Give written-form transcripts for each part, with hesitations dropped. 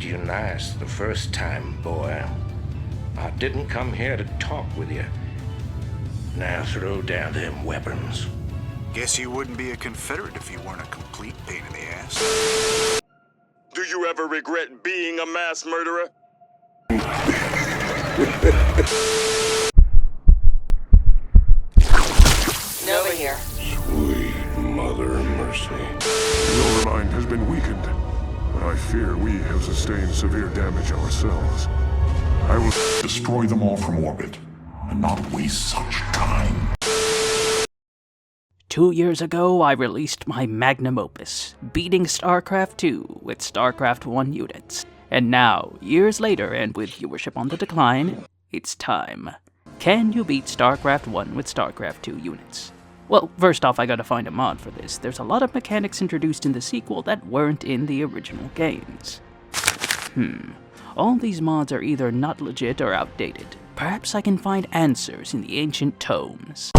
dressed you nice the first time, boy. I didn't come here to talk with you. Now throw down them weapons. Guess you wouldn't be a Confederate if you weren't a complete pain in the ass. Do you ever regret being a mass murderer? Over here. Sweet Mother Mercy. Your mind has been weakened, but I fear we have sustained severe damage ourselves. I will Destroy them all from orbit, and not waste such time. 2 years ago, I released my magnum opus, beating Starcraft 2 with Starcraft 1 units. And now, years later and with viewership on the decline, it's time. Can you beat Starcraft 1 with Starcraft 2 units? Well, first off, I gotta find a mod for this. There's a lot of mechanics introduced in the sequel that weren't in the original games. All these mods are either not legit or outdated. Perhaps I can find answers in the ancient tomes.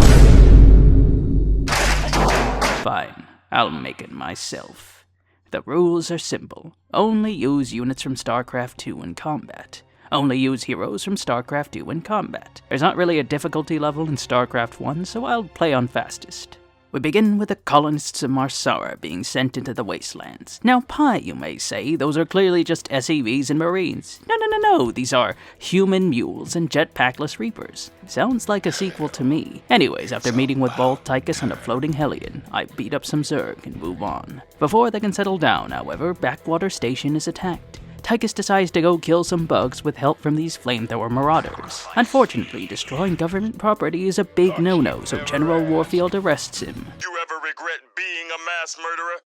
Fine, I'll make it myself. The rules are simple. Only use units from StarCraft 2 in combat. Only use heroes from StarCraft 2 in combat. There's not really a difficulty level in StarCraft 1, so I'll play on fastest. We begin with the colonists of Sara being sent into the wastelands. Now, pie, you may say, those are clearly just SCVs and Marines. No, these are human mules and jetpackless reapers. Sounds like a sequel to me. Anyways, after meeting with Bald Tychus on a floating Hellion, I beat up some Zerg and move on. Before they can settle down, however, Backwater Station is attacked. Tychus decides to go kill some bugs with help from these flamethrower marauders. Unfortunately, destroying government property is a big no-no, so General Warfield arrests him. You ever regret being a mass murderer?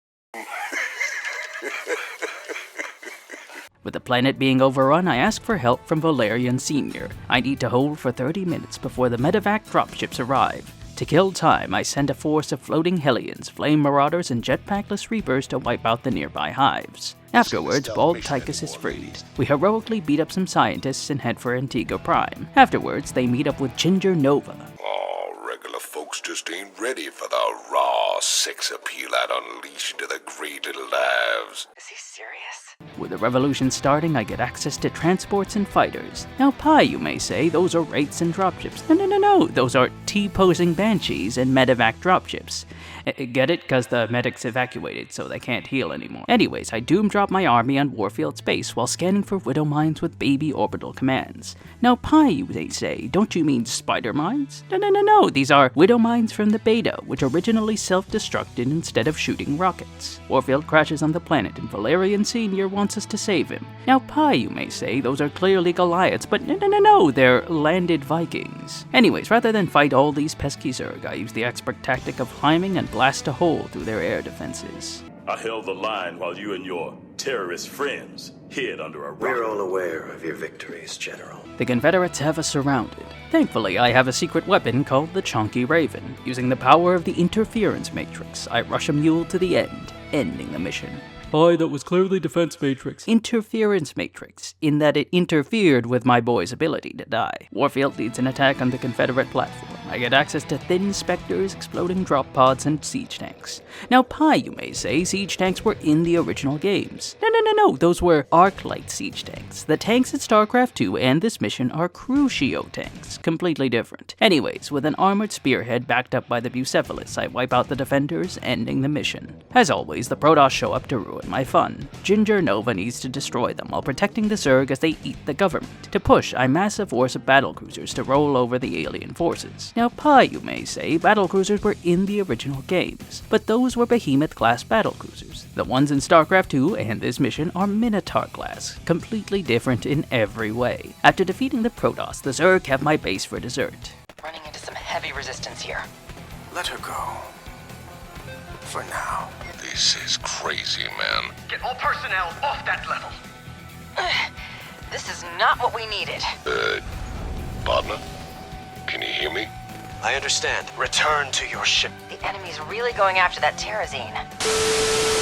With the planet being overrun, I ask for help from Valerian Sr. I need to hold for 30 minutes before the medevac dropships arrive. To kill time, I send a force of floating Hellions, flame marauders, and jetpackless reapers to wipe out the nearby hives. Afterwards, Bald Tychus is freed. We heroically beat up some scientists and head for Antigua Prime. Afterwards, they meet up with Ginger Nova. Oh, regular folks just ain't ready for the raw sex appeal I'd unleash into the great little lives. Is he serious? With the revolution starting, I get access to transports and fighters. Now, pie, you may say, those are wraiths and dropships. No, those are T-posing banshees and medevac dropships. Get it? Cause the medics evacuated, so they can't heal anymore. Anyways, I doom drop my army on Warfield space while scanning for widow mines with baby orbital commands. Now, pie, you may say, don't you mean spider mines? No, these are widow mines from the beta, which originally self-destructed instead of shooting rockets. Warfield crashes on the planet and Valerian Sr. wants us to save him. Now, pie, you may say, those are clearly Goliaths, but no, they're landed Vikings. Anyways, rather than fight all these pesky Zerg, I use the expert tactic of climbing and blast a hole through their air defenses. I held the line while you and your terrorist friends hid under a rock. We're all aware of your victories, General. The Confederates have us surrounded. Thankfully, I have a secret weapon called the Chonky Raven. Using the power of the interference matrix, I rush a mule to the end, ending the mission. That was clearly defense matrix. Interference matrix, in that it interfered with my boy's ability to die. Warfield leads an attack on the Confederate platform. I get access to thin specters, exploding drop pods, and siege tanks. Now, pie, you may say, siege tanks were in the original games. No, those were Arc-Light siege tanks. The tanks in StarCraft 2 and this mission are Crucio tanks, completely different. Anyways, with an armored spearhead backed up by the Bucephalus, I wipe out the defenders, ending the mission. As always, the Protoss show up to ruin my fun. Ginger Nova needs to destroy them while protecting the Zerg as they eat the government. To push, I mass a force of battlecruisers to roll over the alien forces. Now, pie, you may say, battlecruisers were in the original games, but those were Behemoth-class battlecruisers. The ones in StarCraft 2 and this mission are Minotaur-class, completely different in every way. After defeating the Protoss, the Zerg have my base for dessert. Running into some heavy resistance here. Let her go. For now. This is crazy, man. Get all personnel off that level. This is not what we needed. Partner? Can you hear me? I understand. Return to your ship. The enemy's really going after that Terrazine.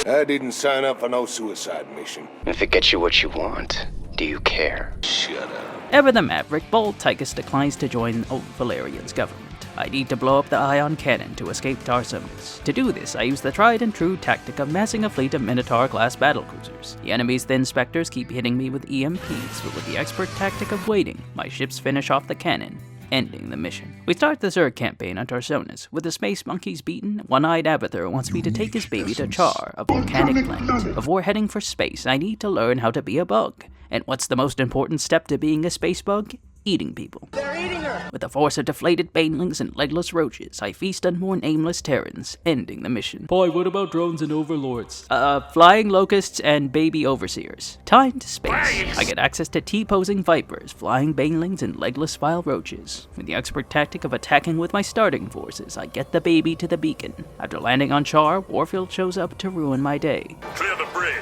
I didn't sign up for no suicide mission. If it gets you what you want, do you care? Shut up. Ever the Maverick, Bald Tychus declines to join old Valerian's government. I need to blow up the ion cannon to escape Tarsonis. To do this, I use the tried and true tactic of massing a fleet of Minotaur-class battlecruisers. The enemy's thin specters keep hitting me with EMPs, but with the expert tactic of waiting, my ships finish off the cannon, ending the mission. We start the Zerg Campaign on Tarsonis. With the space monkeys beaten, one-eyed Abathur wants me to take his baby to Char, a volcanic planet. Before heading for space, I need to learn how to be a bug. And what's the most important step to being a space bug? Eating people. They're eating her! With the force of deflated banelings and legless roaches, I feast on more nameless Terrans, ending the mission. Boy, what about drones and overlords? Flying locusts and baby overseers. Time to space. I get access to T-posing vipers, flying banelings, and legless vile roaches. With the expert tactic of attacking with my starting forces, I get the baby to the beacon. After landing on Char, Warfield shows up to ruin my day. Clear the bridge.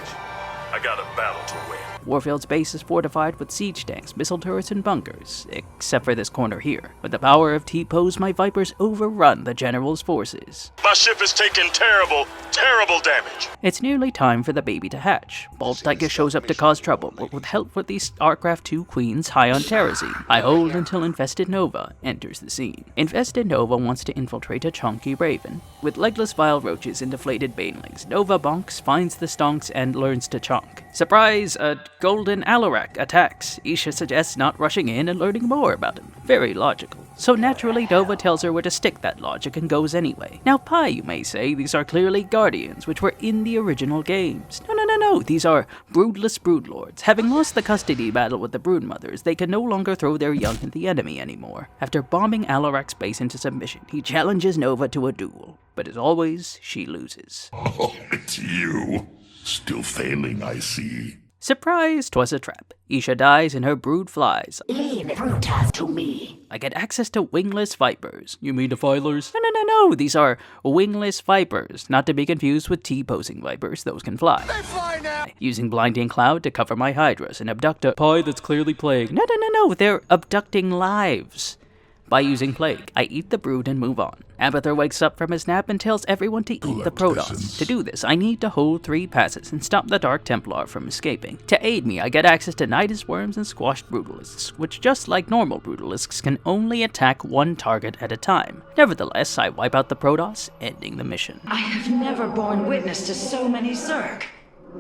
I got a battle to win. Warfield's base is fortified with siege tanks, missile turrets, and bunkers, except for this corner here. With the power of T-pose, my Vipers overrun the General's forces. My ship is taking terrible damage. It's nearly time for the baby to hatch. Bald Tychus shows up to cause trouble, but with help with these Starcraft 2 queens high on Terrazine. I hold until Infested Nova enters the scene. Infested Nova wants to infiltrate a chunky raven. With legless vile roaches and deflated banelings, Nova bonks, finds the stonks, and learns to chunk. Surprise! A golden Alarak attacks. Isha suggests not rushing in and learning more about him. Very logical. So naturally, Nova tells her where to stick that logic and goes anyway. Now, Pi, you may say, these are clearly Guardians, which were in the original games. No, these are broodless broodlords. Having lost the custody battle with the broodmothers, they can no longer throw their young at the enemy anymore. After bombing Alarak's base into submission, he challenges Nova to a duel. But as always, she loses. Oh, it's you. Still failing, I see. Surprise, 'twas a trap. Isha dies and her brood flies. Leave Protoss to me. I get access to wingless vipers. You mean defilers? No, these are wingless vipers, not to be confused with T-posing vipers, those can fly. They fly now! Using blinding cloud to cover my hydras and abduct a Pi that's clearly plagued. No, they're abducting lives. By using plague, I eat the brood and move on. Abathur wakes up from his nap and tells everyone to eat the Protoss. To do this, I need to hold 3 passes and stop the Dark Templar from escaping. To aid me, I get access to Nidus worms and squashed brutalisks, which just like normal brutalisks can only attack one target at a time. Nevertheless, I wipe out the Protoss, ending the mission. I have never borne witness to so many Zerg.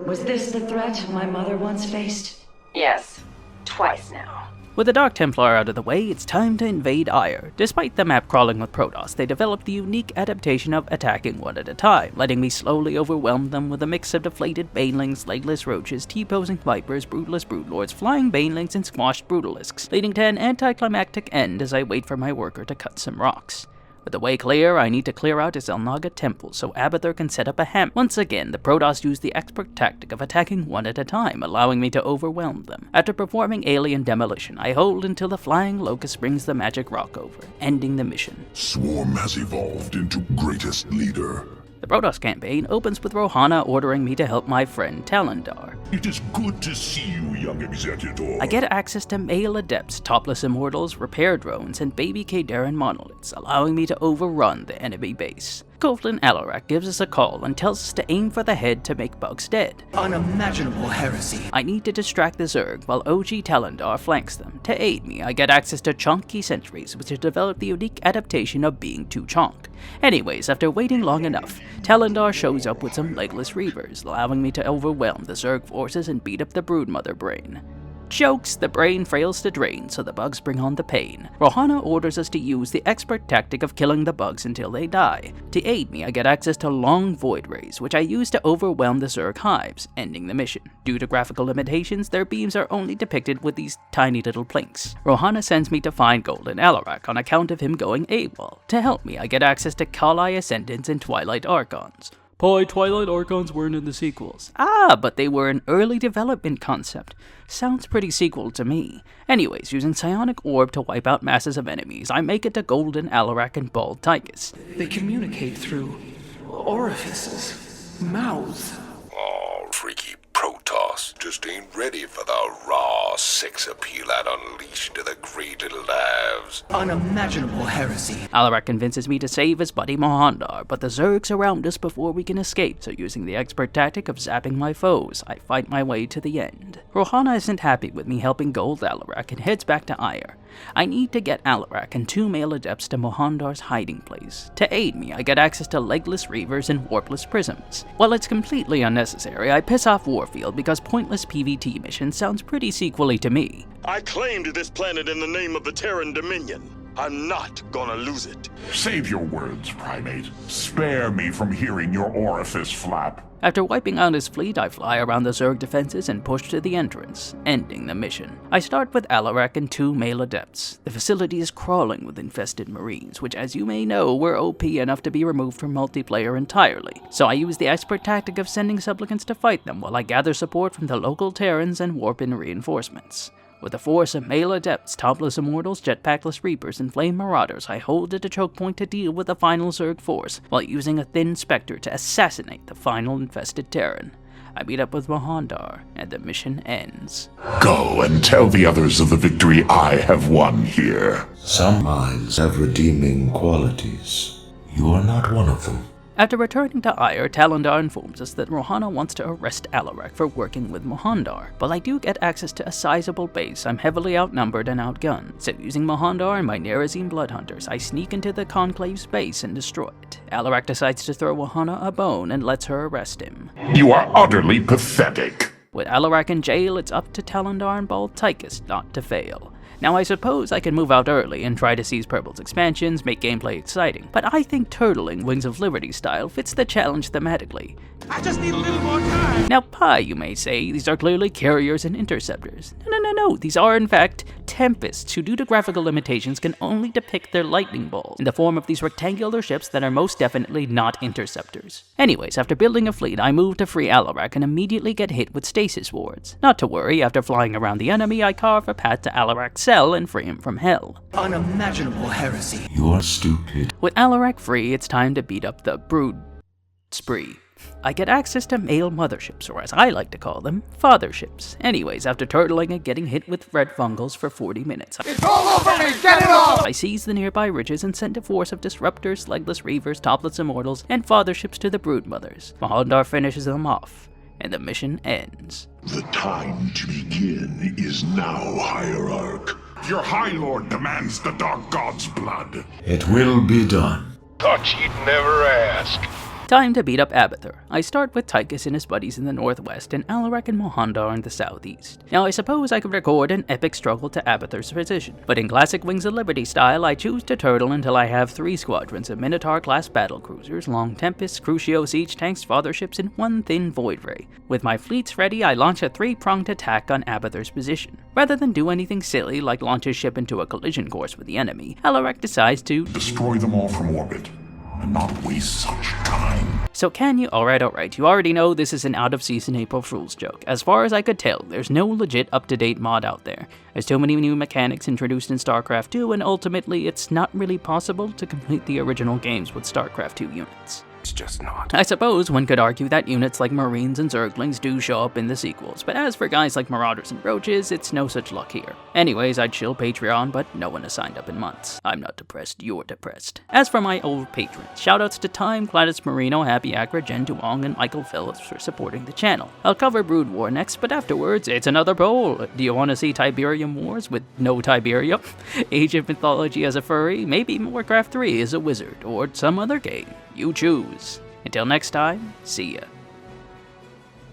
Was this the threat my mother once faced? Yes. Twice now. With the Dark Templar out of the way, it's time to invade Ire. Despite the map crawling with Protoss, they developed the unique adaptation of attacking one at a time, letting me slowly overwhelm them with a mix of deflated banelings, legless roaches, T-posing vipers, broodless broodlords, flying banelings, and squashed brutalisks, leading to an anticlimactic end as I wait for my worker to cut some rocks. With the way clear, I need to clear out his Elnaga temple so Abathur can set up a hammer. Once again, the Protoss use the expert tactic of attacking one at a time, allowing me to overwhelm them. After performing alien demolition, I hold until the flying locust brings the magic rock over, ending the mission. Swarm has evolved into greatest leader. The Protoss Campaign opens with Rohana ordering me to help my friend Talendar. It is good to see you, young executor. I get access to male adepts, topless immortals, repair drones, and baby Kadaran monoliths, allowing me to overrun the enemy base. Kovlin Alarak gives us a call and tells us to aim for the head to make bugs dead. Unimaginable heresy. I need to distract the Zerg while OG Talendar flanks them. To aid me, I get access to chunky sentries, which have developed the unique adaptation of being too chonk. Anyways, after waiting long enough, Talendar shows up with some legless reavers, allowing me to overwhelm the Zerg forces and beat up the broodmother brain. Jokes, the brain fails to drain, so the bugs bring on the pain. Rohana orders us to use the expert tactic of killing the bugs until they die. To aid me, I get access to long void rays, which I use to overwhelm the Zerg hives, ending the mission. Due to graphical limitations, their beams are only depicted with these tiny little plinks. Rohana sends me to find Golden Alarak on account of him going AWOL. To help me, I get access to Kali Ascendants and Twilight Archons. Pi, Twilight Archons weren't in the sequels. But they were an early development concept. Sounds pretty sequel to me. Anyways, using Psionic Orb to wipe out masses of enemies, I make it to Golden Alarak and Bald Tychus. They communicate through orifices, mouths. Oh, freaky Protoss just ain't ready for the raw sex appeal I'd unleash into the great little lives. Unimaginable heresy. Alarak convinces me to save his buddy Mohandar, but the Zerg surround us before we can escape, so using the expert tactic of zapping my foes, I fight my way to the end. Rohana isn't happy with me helping Gold Alarak and heads back to Ire. I need to get Alarak and 2 male adepts to Mohandar's hiding place. To aid me, I get access to legless reavers and warpless prisms. While it's completely unnecessary, I piss off Warfield because pointless PvT missions sounds pretty sequely to me. I claimed this planet in the name of the Terran Dominion. I'm not gonna lose it. Save your words, Primate. Spare me from hearing your orifice flap. After wiping out his fleet, I fly around the Zerg defenses and push to the entrance, ending the mission. I start with Alarak and 2 male adepts. The facility is crawling with infested marines, which as you may know were OP enough to be removed from multiplayer entirely. So I use the expert tactic of sending supplicants to fight them while I gather support from the local Terrans and warp in reinforcements. With a force of male adepts, topless immortals, jetpackless reapers, and flame marauders, I hold at a choke point to deal with the final Zerg force, while using a thin specter to assassinate the final infested Terran. I meet up with Mohandar, and the mission ends. Go and tell the others of the victory I have won here. Some minds have redeeming qualities. You are not one of them. After returning to Ire, Talondar informs us that Rohana wants to arrest Alarak for working with Mohandar. While I do get access to a sizable base, I'm heavily outnumbered and outgunned, so using Mohandar and my Nerazim Bloodhunters, I sneak into the Conclave's base and destroy it. Alarak decides to throw Rohana a bone and lets her arrest him. You are utterly pathetic. With Alarak in jail, it's up to Talondar and Bald Tychus not to fail. Now I suppose I can move out early and try to seize Purple's expansions, make gameplay exciting, but I think turtling Wings of Liberty style fits the challenge thematically. I just need a little more time. Now Pi, you may say, these are clearly carriers and interceptors. No, these are in fact Tempests, who due to graphical limitations can only depict their lightning bolts in the form of these rectangular ships that are most definitely not interceptors. Anyways, after building a fleet, I move to free Alarak and immediately get hit with stasis wards. Not to worry, after flying around the enemy, I carve a path to Alarak's cell and free him from hell. Unimaginable heresy. You are stupid. With Alarak free, it's time to beat up the brood spree. I get access to male motherships, or as I like to call them, fatherships. Anyways, after turtling and getting hit with red fungals for 40 minutes, it's all over me! Get it all! I seize the nearby ridges and send a force of disruptors, legless reavers, topless immortals, and fatherships to the brood mothers. Mohandar finishes them off, and the mission ends. The time to begin is now, Hierarch. Your High Lord demands the Dark God's blood. It will be done. Thought you'd never ask. Time to beat up Abathur. I start with Tychus and his buddies in the northwest and Alarak and Mohandar in the southeast. Now I suppose I could record an epic struggle to Abathur's position, but in classic Wings of Liberty style, I choose to turtle until I have 3 squadrons of Minotaur-class battlecruisers, long Tempests, Crucio siege tanks, fatherships, and 1 thin Void Ray. With my fleets ready, I launch a 3-pronged attack on Abathur's position. Rather than do anything silly like launch his ship into a collision course with the enemy, Alarak decides to destroy them all from orbit and not waste such time. So can you? Alright, you already know this is an out-of-season April Fool's joke. As far as I could tell, there's no legit up-to-date mod out there. There's too many new mechanics introduced in Starcraft 2, and ultimately it's not really possible to complete the original games with Starcraft 2 units. It's just not. I suppose one could argue that units like Marines and Zerglings do show up in the sequels, but as for guys like Marauders and Roaches, it's no such luck here. Anyways, I'd chill Patreon, but no one has signed up in months. I'm not depressed, you're depressed. As for my old patrons, shoutouts to Time, Gladys Marino, Happy Acra, Jen Duong, and Michael Phillips for supporting the channel. I'll cover Brood War next, but afterwards, it's another poll. Do you want to see Tiberium Wars with no Tiberia? Age of Mythology as a furry? Maybe Warcraft 3 as a wizard, or some other game? You choose. Until next time, see ya.